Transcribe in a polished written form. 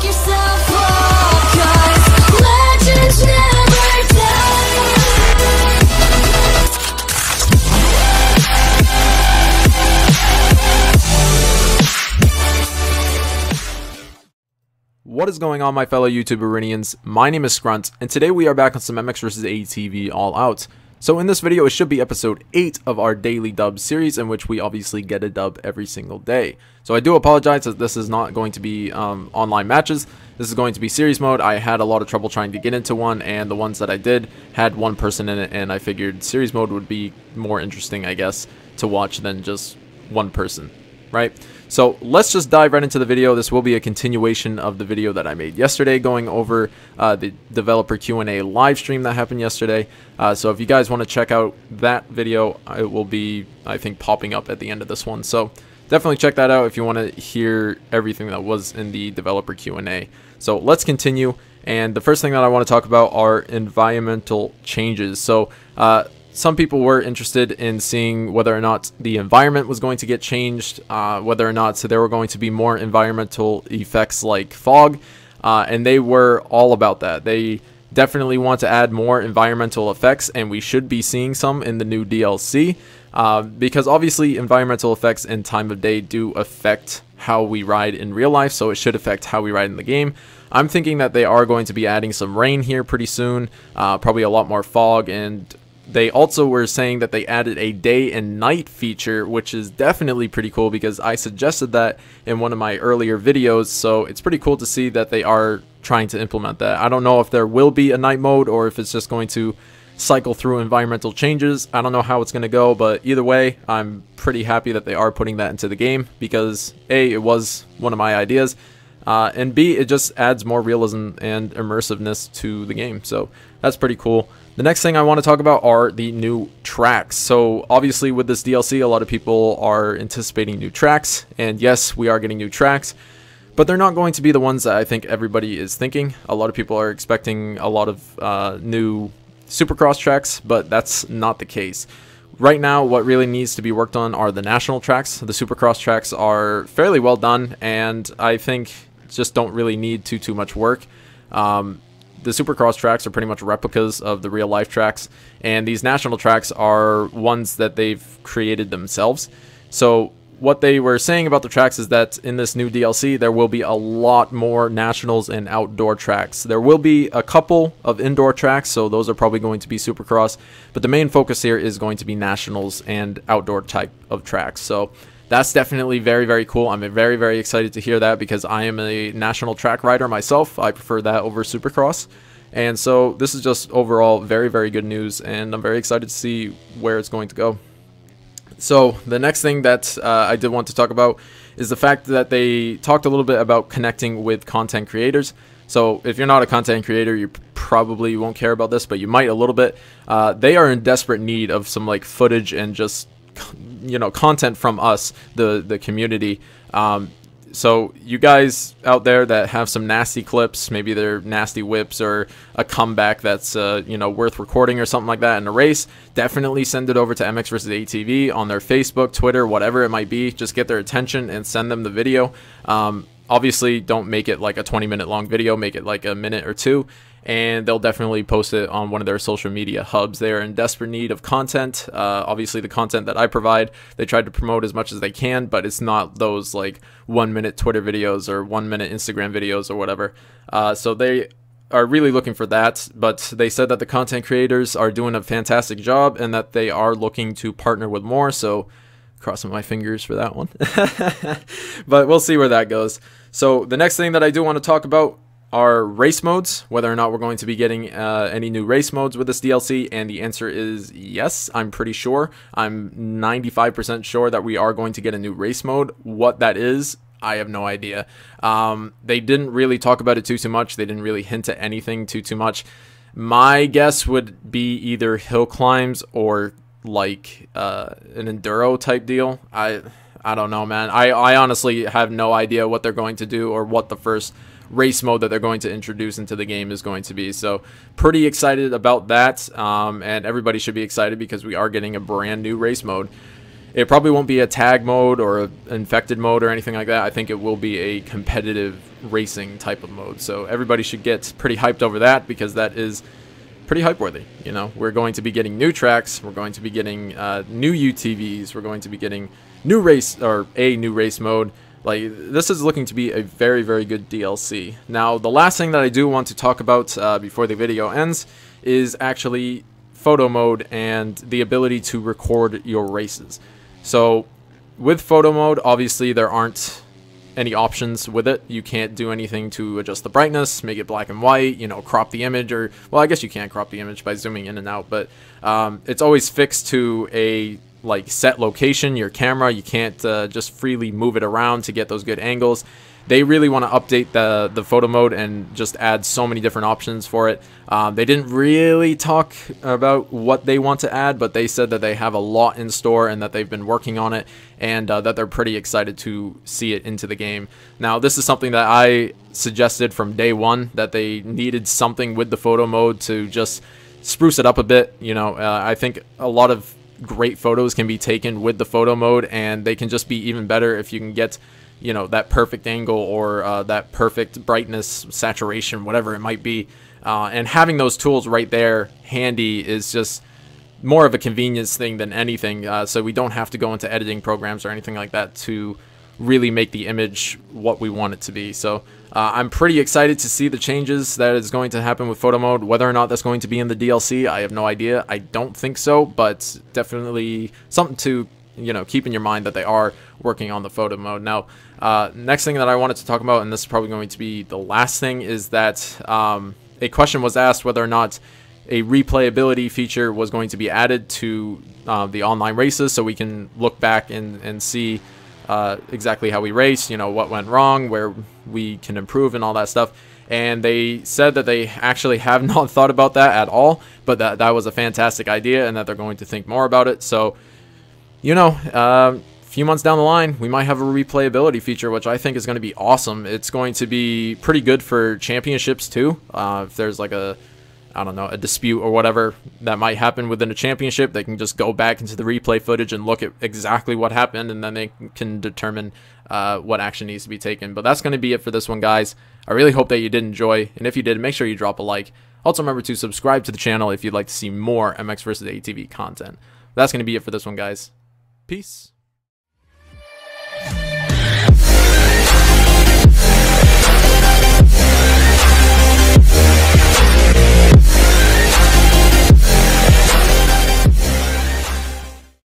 wake yourself up, 'cause legends never die. What is going on, my fellow YouTuberians? My name is Scruntt, and today we are back on some MX vs ATV All Out. So in this video, it should be episode 8 of our daily dub series, in which we obviously get a dub every single day. So I do apologize that this is not going to be online matches. This is going to be series mode. I had a lot of trouble trying to get into one, and the ones that I did had one person in it, and I figured series mode would be more interesting, I guess, to watch than just one person, right? So let's just dive right into the video. This will be a continuation of the video that I made yesterday, going over the developer Q&A live stream that happened yesterday. So if you guys want to check out that video, it will be, I think, popping up at the end of this one. So definitely check that out if you want to hear everything that was in the developer Q&A. So let's continue. And the first thing that I want to talk about are environmental changes. So some people were interested in seeing whether or not the environment was going to get changed, whether or not there were going to be more environmental effects like fog, and they were all about that. They definitely want to add more environmental effects, and we should be seeing some in the new DLC, because obviously environmental effects and time of day do affect how we ride in real life, so it should affect how we ride in the game. I'm thinking that they are going to be adding some rain here pretty soon, probably a lot more fog, and they also were saying that they added a day and night feature, which is definitely pretty cool because I suggested that in one of my earlier videos. So it's pretty cool to see that they are trying to implement that. I don't know if there will be a night mode or if it's just going to cycle through environmental changes. I don't know how it's going to go, but either way, I'm pretty happy that they are putting that into the game because A, it was one of my ideas, and B, it just adds more realism and immersiveness to the game. So that's pretty cool. The next thing I want to talk about are the new tracks. So obviously with this DLC, a lot of people are anticipating new tracks, and yes, we are getting new tracks, but they're not going to be the ones that I think everybody is thinking. A lot of people are expecting a lot of new Supercross tracks, but that's not the case. Right now, what really needs to be worked on are the national tracks. The Supercross tracks are fairly well done, and I think just don't really need too much work. The Supercross tracks are pretty much replicas of the real life tracks, and these national tracks are ones that they've created themselves. So what they were saying about the tracks is that in this new DLC there will be a lot more nationals and outdoor tracks. There will be a couple of indoor tracks, so those are probably going to be Supercross, but the main focus here is going to be nationals and outdoor type of tracks. So that's definitely very cool. I'm very excited to hear that because I am a national track rider myself. I prefer that over Supercross. And so this is just overall very good news, and I'm very excited to see where it's going to go. So the next thing that I did want to talk about is the fact that they talked a little bit about connecting with content creators. So if you're not a content creator, you probably won't care about this, but you might a little bit. They are in desperate need of some like footage and just, you know, content from us, the community. So you guys out there that have some nasty clips, maybe they're nasty whips or a comeback that's you know, worth recording or something like that in a race, definitely send it over to MX vs ATV on their Facebook, Twitter, whatever it might be. Just get their attention and send them the video. Obviously don't make it like a 20-minute long video, make it like a minute or two, and they'll definitely post it on one of their social media hubs. They are in desperate need of content. Obviously the content that I provide, they tried to promote as much as they can, but it's not those like 1-minute Twitter videos or 1-minute Instagram videos or whatever. So they are really looking for that, but they said that the content creators are doing a fantastic job and that they are looking to partner with more. So crossing my fingers for that one. But we'll see where that goes. So the next thing that I do want to talk about are race modes, whether or not we're going to be getting any new race modes with this DLC, and the answer is yes. I'm pretty sure. I'm 95% sure that we are going to get a new race mode. What that is, I have no idea. They didn't really talk about it too much. They didn't really hint at anything too much. My guess would be either hill climbs or like an enduro type deal. I don't know, man. I honestly have no idea what they're going to do or what the first race mode that they're going to introduce into the game is going to be. So pretty excited about that, and everybody should be excited because we are getting a brand new race mode. It probably won't be a tag mode or an infected mode or anything like that. I think it will be a competitive racing type of mode. So everybody should get pretty hyped over that, because that is pretty hype worthy. You know, we're going to be getting new tracks, we're going to be getting new UTVs, we're going to be getting new race, or a new race mode. Like, this is looking to be a very, very good DLC. Now, the last thing that I do want to talk about before the video ends is actually photo mode and the ability to record your races. So with photo mode, obviously there aren't any options with it. You can't do anything to adjust the brightness, make it black and white, you know, crop the image, or, well, I guess you can crop the image by zooming in and out, but it's always fixed to a like set location, your camera. You can't just freely move it around to get those good angles. They really want to update the photo mode and just add so many different options for it. They didn't really talk about what they want to add, but they said that they have a lot in store and that they've been working on it, and that they're pretty excited to see it into the game. Now, this is something that I suggested from day one, that they needed something with the photo mode to just spruce it up a bit. You know, I think a lot of great photos can be taken with the photo mode, and they can just be even better if you can get, you know, that perfect angle, or that perfect brightness, saturation, whatever it might be. And having those tools right there handy is just more of a convenience thing than anything. So we don't have to go into editing programs or anything like that to really make the image what we want it to be. So I'm pretty excited to see the changes that is going to happen with photo mode. Whether or not that's going to be in the DLC, I have no idea. I don't think so, but definitely something to, you know, keep in your mind, that they are working on the photo mode. Now, next thing that I wanted to talk about, and this is probably going to be the last thing, is that a question was asked whether or not a replayability feature was going to be added to the online races, so we can look back and see exactly how we raced, you know, what went wrong, where we can improve, and all that stuff. And they said that they actually have not thought about that at all, but that was a fantastic idea, and that they're going to think more about it. So, you know, a few months down the line, we might have a replayability feature, which I think is going to be awesome. It's going to be pretty good for championships too. If there's like a, I don't know, a dispute or whatever that might happen within a championship, they can just go back into the replay footage and look at exactly what happened, and then they can determine what action needs to be taken. But that's going to be it for this one, guys. I really hope that you did enjoy, and if you did, make sure you drop a like. Also, remember to subscribe to the channel if you'd like to see more MX vs. ATV content. That's going to be it for this one, guys. Peace.